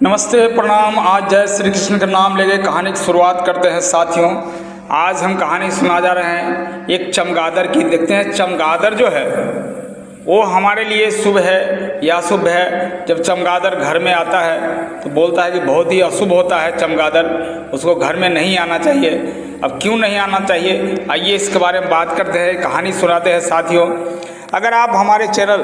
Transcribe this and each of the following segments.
नमस्ते, प्रणाम। आज जय श्री कृष्ण का नाम लेके कहानी की शुरुआत करते हैं साथियों। आज हम कहानी सुना जा रहे हैं एक चमगादड़ की। देखते हैं चमगादड़ जो है वो हमारे लिए शुभ है या अशुभ है। जब चमगादड़ घर में आता है तो बोलता है कि बहुत ही अशुभ होता है चमगादड़, उसको घर में नहीं आना चाहिए। अब क्यों नहीं आना चाहिए, आइए इसके बारे में बात करते हैं, कहानी सुनाते हैं साथियों। अगर आप हमारे चैनल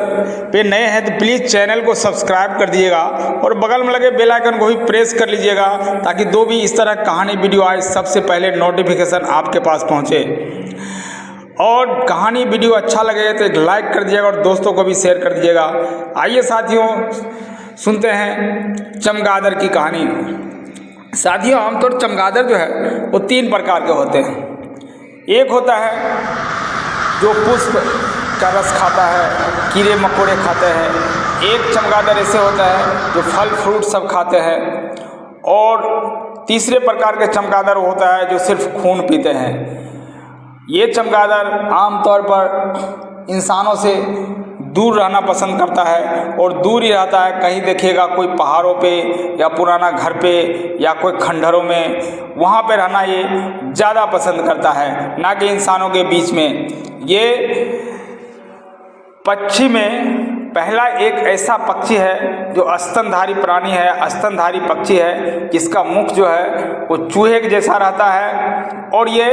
पे नए हैं तो प्लीज़ चैनल को सब्सक्राइब कर दिएगा और बगल में लगे बेल आइकन को भी प्रेस कर लीजिएगा ताकि जो भी इस तरह कहानी वीडियो आए सबसे पहले नोटिफिकेशन आपके पास पहुंचे। और कहानी वीडियो अच्छा लगे तो एक लाइक कर दीजिएगा और दोस्तों को भी शेयर कर दीजिएगा। आइए साथियों सुनते हैं चमगादड़ की कहानी। साथियों आमतौर चमगादड़ जो है वो 3 प्रकार के होते हैं। एक होता है जो पुष्प का रस खाता है, कीड़े मकोड़े खाते हैं। एक चमगादड़ ऐसे होता है जो फल फ्रूट सब खाते हैं। और तीसरे प्रकार के चमगादड़ होता है जो सिर्फ खून पीते हैं। ये चमगादड़ आमतौर पर इंसानों से दूर रहना पसंद करता है और दूर ही रहता है। कहीं देखिएगा कोई पहाड़ों पे या पुराना घर पे या कोई खंडहरों में, वहाँ पे रहना ये ज़्यादा पसंद करता है, ना कि इंसानों के बीच में। ये पक्षी में पहला एक ऐसा पक्षी है जो स्तनधारी प्राणी है, स्तनधारी पक्षी है, जिसका मुख जो है वो चूहे के जैसा रहता है। और ये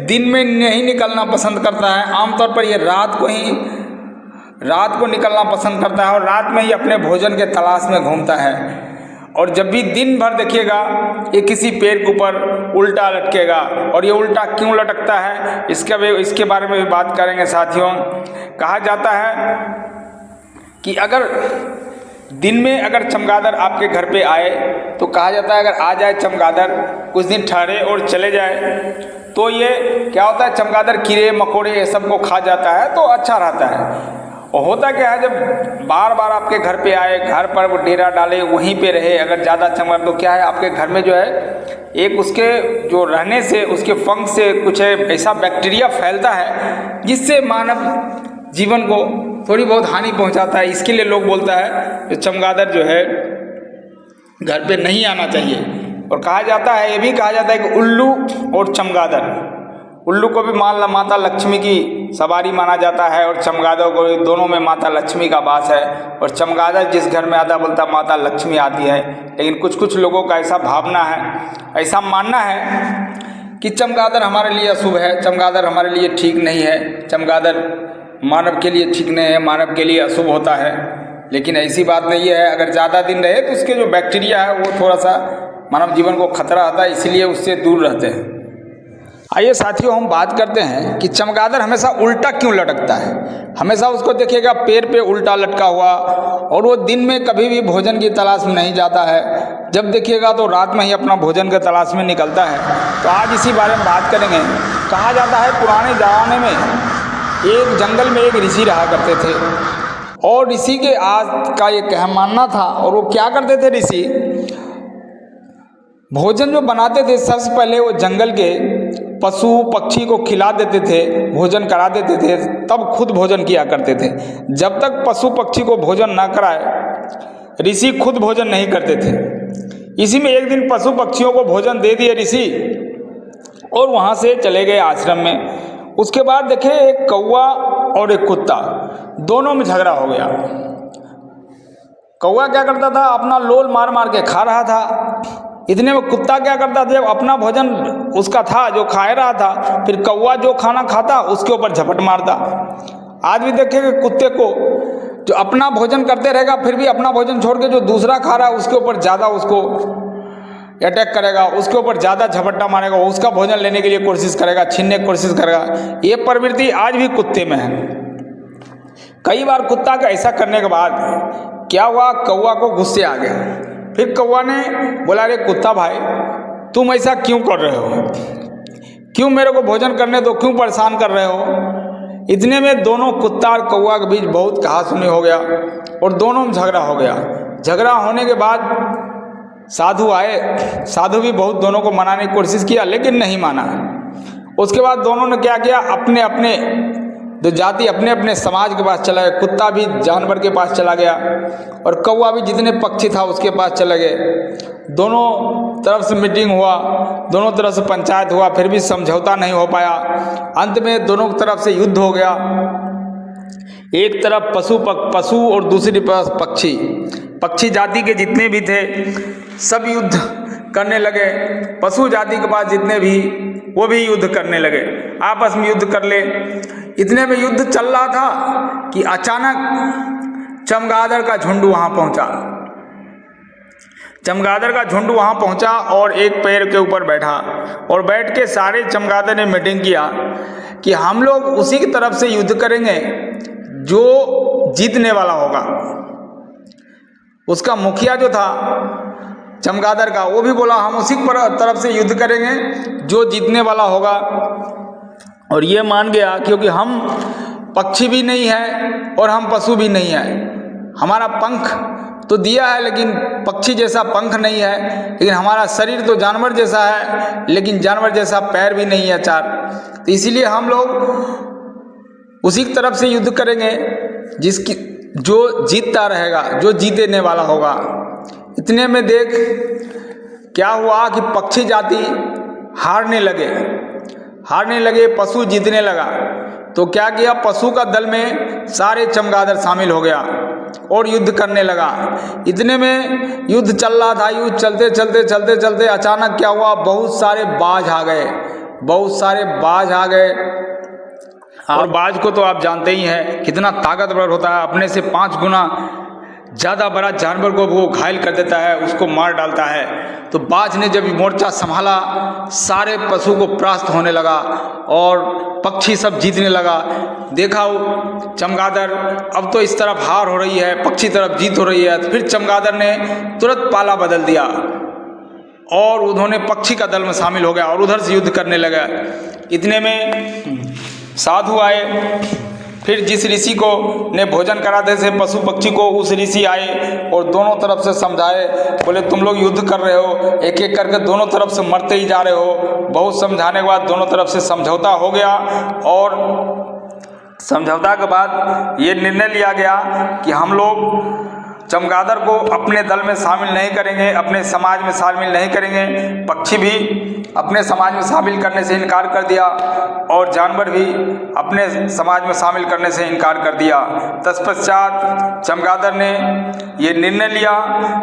दिन में नहीं निकलना पसंद करता है। आमतौर पर ये रात को निकलना पसंद करता है और रात में ही अपने भोजन के तलाश में घूमता है। और जब भी दिन भर देखिएगा ये किसी पेड़ के ऊपर उल्टा लटकेगा। और ये उल्टा क्यों लटकता है इसके बारे में भी बात करेंगे साथियों। कहा जाता है कि अगर दिन में अगर चमगादड़ आपके घर पे आए तो कहा जाता है अगर आ जाए चमगादड़, कुछ दिन ठहरे और चले जाए तो ये क्या होता है, चमगादड़ कीड़े मकोड़े ये सब को खा जाता है तो अच्छा रहता है। और होता क्या है, जब बार बार आपके घर पे आए, घर पर वो डेरा डाले, वहीं पे रहे, अगर ज़्यादा चमगादड़ तो क्या है आपके घर में जो है एक उसके जो रहने से उसके पंख से कुछ ऐसा बैक्टीरिया फैलता है जिससे मानव जीवन को थोड़ी बहुत हानि पहुंचाता है। इसके लिए लोग बोलता है कि चमगादड़ जो है घर पे नहीं आना चाहिए। और कहा जाता है, ये भी कहा जाता है कि उल्लू और चमगादड़, उल्लू को भी माता लक्ष्मी की सवारी माना जाता है और चमगादड़ को, दोनों में माता लक्ष्मी का वास है। और चमगादड़ जिस घर में आता बोलता माता लक्ष्मी आती है। लेकिन कुछ लोगों का ऐसा भावना है, ऐसा मानना है कि चमगादड़ हमारे लिए अशुभ है, चमगादड़ हमारे लिए ठीक नहीं है, चमगादड़ मानव के लिए ठीक नहीं है, मानव के लिए अशुभ होता है। लेकिन ऐसी बात नहीं है। अगर ज़्यादा दिन रहे तो उसके जो बैक्टीरिया है वो थोड़ा सा मानव जीवन को खतरा आता है, इसीलिए उससे दूर रहते हैं। आइए साथियों हम बात करते हैं कि चमगादड़ हमेशा उल्टा क्यों लटकता है। हमेशा उसको देखिएगा पेड़ पे उल्टा लटका हुआ, और वो दिन में कभी भी भोजन की तलाश में नहीं जाता है। जब देखिएगा तो रात में ही अपना भोजन के तलाश में निकलता है। तो आज इसी बारे में बात करेंगे। कहा जाता है पुराने ज़माने में एक जंगल में एक ऋषि रहा करते थे और ऋषि के आज का ये मानना था। और वो क्या करते थे ऋषि, भोजन जो बनाते थे सबसे पहले वो जंगल के पशु पक्षी को खिला देते थे, भोजन करा देते थे, तब खुद भोजन किया करते थे। जब तक पशु पक्षी को भोजन ना कराए ऋषि खुद भोजन नहीं करते थे। इसी में एक दिन पशु पक्षियों को भोजन दे दिए ऋषि और वहाँ से चले गए आश्रम में। उसके बाद देखे एक कौवा और एक कुत्ता, दोनों में झगड़ा हो गया। कौवा क्या करता था, अपना लोल मार मार के खा रहा था। इतने में कुत्ता क्या करता था, जब अपना भोजन उसका था जो खा रहा था, फिर कौवा जो खाना खाता उसके ऊपर झपट मारता। आज भी देखेंगे कुत्ते को जो अपना भोजन करते रहेगा फिर भी अपना भोजन छोड़ के जो दूसरा खा रहा है उसके ऊपर ज़्यादा उसको अटैक करेगा, उसके ऊपर ज़्यादा झपट्टा मारेगा, उसका भोजन लेने के लिए कोशिश करेगा, छीनने की कोशिश करेगा। ये प्रवृत्ति आज भी कुत्ते में है। कई बार कुत्ता का ऐसा करने के बाद क्या हुआ, कौवा को गुस्से आ गया। फिर कौवा ने बोला, अरे कुत्ता भाई तुम ऐसा क्यों कर रहे हो, क्यों मेरे को भोजन करने दो, क्यों परेशान कर रहे हो। इतने में दोनों कुत्ता और कौवा के बीच बहुत कहासुनी हो गया और दोनों में झगड़ा हो गया। झगड़ा होने के बाद साधु आए, साधु भी बहुत दोनों को मनाने की कोशिश किया लेकिन नहीं माना। उसके बाद दोनों ने क्या किया, अपने अपने तो जाति अपने अपने समाज के पास चला गया। कुत्ता भी जानवर के पास चला गया और कौवा भी जितने पक्षी था उसके पास चले गए। दोनों तरफ से मीटिंग हुआ, दोनों तरफ से पंचायत हुआ, फिर भी समझौता नहीं हो पाया। अंत में दोनों तरफ से युद्ध हो गया। एक तरफ पशु और दूसरी तरफ पक्षी जाति के जितने भी थे सब युद्ध करने लगे। पशु जाति के पास जितने भी वो भी युद्ध करने लगे, आपस में युद्ध कर ले। इतने में युद्ध चल रहा था कि अचानक चमगादड़ का झुंड वहां पहुंचा। चमगादड़ का झुंड वहां पहुंचा और एक पेड़ के ऊपर बैठा और बैठ के सारे चमगादड़ ने मीटिंग किया कि हम लोग उसी की तरफ से युद्ध करेंगे जो जीतने वाला होगा। उसका मुखिया जो था चमगादड़ का, वो भी बोला हम उसी तरफ से युद्ध करेंगे जो जीतने वाला होगा। और ये मान गया क्योंकि हम पक्षी भी नहीं है और हम पशु भी नहीं है। हमारा पंख तो दिया है लेकिन पक्षी जैसा पंख नहीं है, लेकिन हमारा शरीर तो जानवर जैसा है लेकिन जानवर जैसा पैर भी नहीं है चार। तो इसीलिए हम लोग उसी तरफ से युद्ध करेंगे जो जीतता रहेगा, जो जीतने वाला होगा। इतने में देख क्या हुआ कि पक्षी जाति हारने लगे, पशु जीतने लगा। तो क्या किया, पशु का दल में सारे चमगादड़ शामिल हो गया और युद्ध करने लगा। इतने में युद्ध चल रहा था, युद्ध चलते अचानक क्या हुआ, बहुत सारे बाज आ गए। और बाज को तो आप जानते ही हैं कितना ताकतवर होता है, अपने से 5 गुना ज़्यादा बड़ा जानवर को वो घायल कर देता है, उसको मार डालता है। तो बाज ने जब मोर्चा संभाला, सारे पशु को परास्त होने लगा और पक्षी सब जीतने लगा। देखा वो चमगादड़ अब तो इस तरफ हार हो रही है, पक्षी तरफ जीत हो रही है। तो फिर चमगादड़ ने तुरंत पाला बदल दिया और उन्होंने पक्षी का दल में शामिल हो गया और उधर से युद्ध करने लगा। इतने में साधु आए, फिर जिस ऋषि को ने भोजन कराते थे पशु पक्षी को, उस ऋषि आए और दोनों तरफ से समझाए। बोले तुम लोग युद्ध कर रहे हो, एक एक करके दोनों तरफ से मरते ही जा रहे हो। बहुत समझाने के बाद दोनों तरफ से समझौता हो गया और समझौता के बाद ये निर्णय लिया गया कि हम लोग चमगादड़ को अपने दल में शामिल नहीं करेंगे, अपने समाज में शामिल नहीं करेंगे। पक्षी भी अपने समाज में शामिल करने से इनकार कर दिया और जानवर भी अपने समाज में शामिल करने से इनकार कर दिया। तत्पश्चात चमगादड़ ने ये निर्णय लिया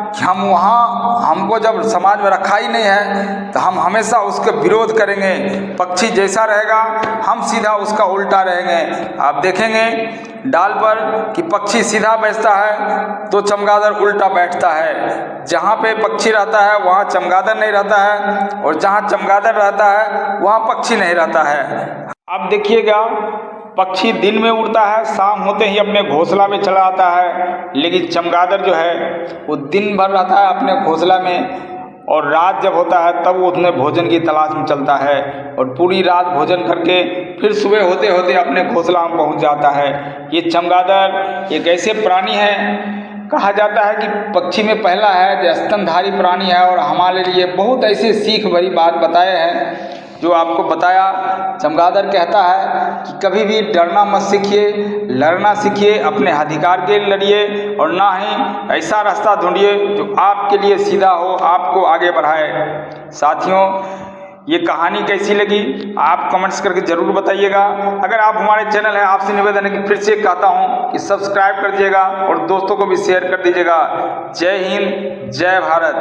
कि हमको जब समाज में रखा ही नहीं है तो हम हमेशा उसका विरोध करेंगे। पक्षी जैसा रहेगा हम सीधा उसका उल्टा रहेंगे। आप देखेंगे डाल पर कि पक्षी सीधा बैठता है तो चमगादड़ उल्टा बैठता है। जहाँ पे पक्षी रहता है वहाँ चमगादड़ नहीं रहता है और जहाँ चमगादड़ रहता है वहाँ पक्षी नहीं रहता है। आप देखिएगा पक्षी दिन में उड़ता है, शाम होते ही अपने घोंसला में चला आता है, लेकिन चमगादड़ जो है वो दिन भर रहता है अपने घोंसला में और रात जब होता है तब वो उसमें भोजन की तलाश में चलता है और पूरी रात भोजन करके फिर सुबह होते होते अपने घोंसला में पहुंच जाता है। ये चमगादड़ एक ऐसे प्राणी है, कहा जाता है कि पक्षी में पहला है जो स्तनधारी प्राणी है और हमारे लिए बहुत ऐसे सीख भरी बात बताए हैं जो आपको बताया। चमगादड़ कहता है कि कभी भी डरना मत सीखिए, लड़ना सीखिए, अपने अधिकार के लिए लड़िए और ना ही ऐसा रास्ता ढूंढिए जो आपके लिए सीधा हो, आपको आगे बढ़ाए। साथियों ये कहानी कैसी लगी आप कमेंट्स करके ज़रूर बताइएगा। अगर आप हमारे चैनल है आपसे निवेदन है कि फिर से कहता हूँ कि सब्सक्राइब कर दीजिएगा और दोस्तों को भी शेयर कर दीजिएगा। जय हिंद, जय भारत।